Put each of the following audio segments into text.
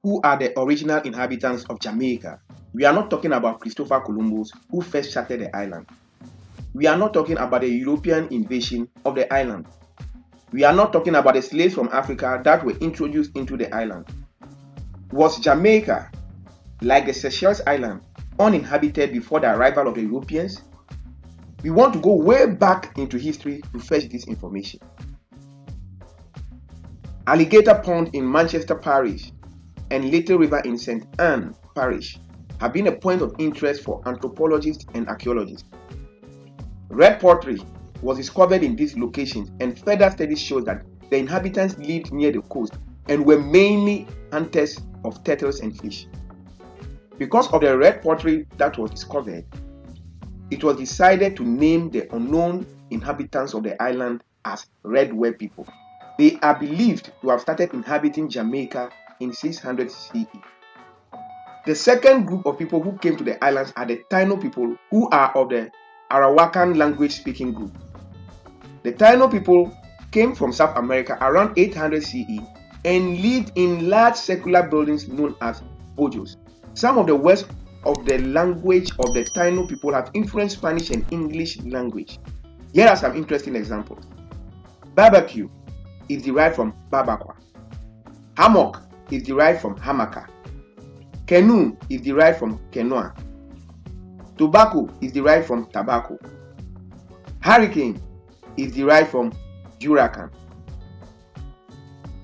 who are the original inhabitants of Jamaica. We are not talking about Christopher Columbus, who first charted the island. We are not talking about the European invasion of the island. We are not talking about the slaves from Africa that were introduced into the island. Was Jamaica, like the Seychelles Island, uninhabited before the arrival of the Europeans? We want to go way back into history to fetch this information. Alligator Pond in Manchester Parish and Little River in St. Anne Parish have been a point of interest for anthropologists and archaeologists. Red pottery was discovered in these locations, and further studies show that the inhabitants lived near the coast and were mainly hunters of turtles and fish. Because of the red pottery that was discovered, it was decided to name the unknown inhabitants of the island as Redware People. They are believed to have started inhabiting Jamaica in 600 CE. The second group of people who came to the islands are the Taino people, who are of the Arawakan language-speaking group. The Taino people came from South America around 800 CE and lived in large circular buildings known as bojos. Some of the words of the language of the Taino people have influenced Spanish and English language. Here are some interesting examples. Barbecue is derived from barbacoa. Hammock is derived from hamaca. Canoe is derived from canoa. Tobacco is derived from tobacco. Hurricane is derived from huracan.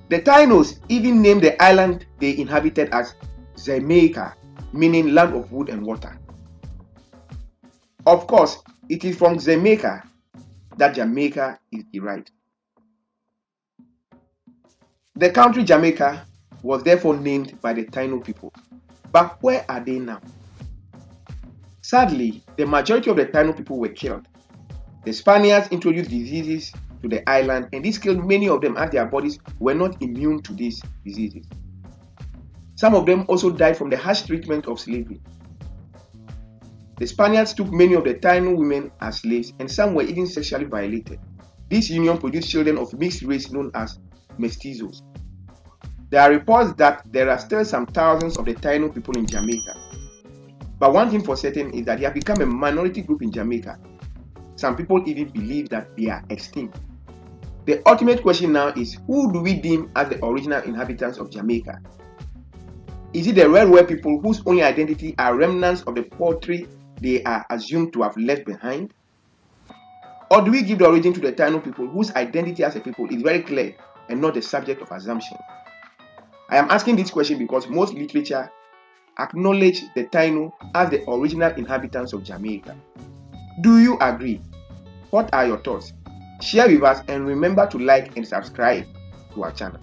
The Tainos even named the island they inhabited as Jamaica, meaning land of wood and water. Of course, it is from Jamaica that Jamaica is derived. The country Jamaica was therefore named by the Taino people. But where are they now? Sadly, the majority of the Taino people were killed. The Spaniards introduced diseases to the island, and this killed many of them as their bodies were not immune to these diseases. Some of them also died from the harsh treatment of slavery. The Spaniards took many of the Taino women as slaves, and some were even sexually violated. This union produced children of mixed race known as mestizos. There are reports that there are still some thousands of the Taino people in Jamaica. But one thing for certain is that they have become a minority group in Jamaica. Some people even believe that they are extinct. The ultimate question now is, who do we deem as the original inhabitants of Jamaica? Is it the Redware people whose only identity are remnants of the pottery they are assumed to have left behind? Or do we give the origin to the Taino people whose identity as a people is very clear and not the subject of assumption? I am asking this question because most literature acknowledge the Taino as the original inhabitants of Jamaica. Do you agree? What are your thoughts? Share with us and remember to like and subscribe to our channel.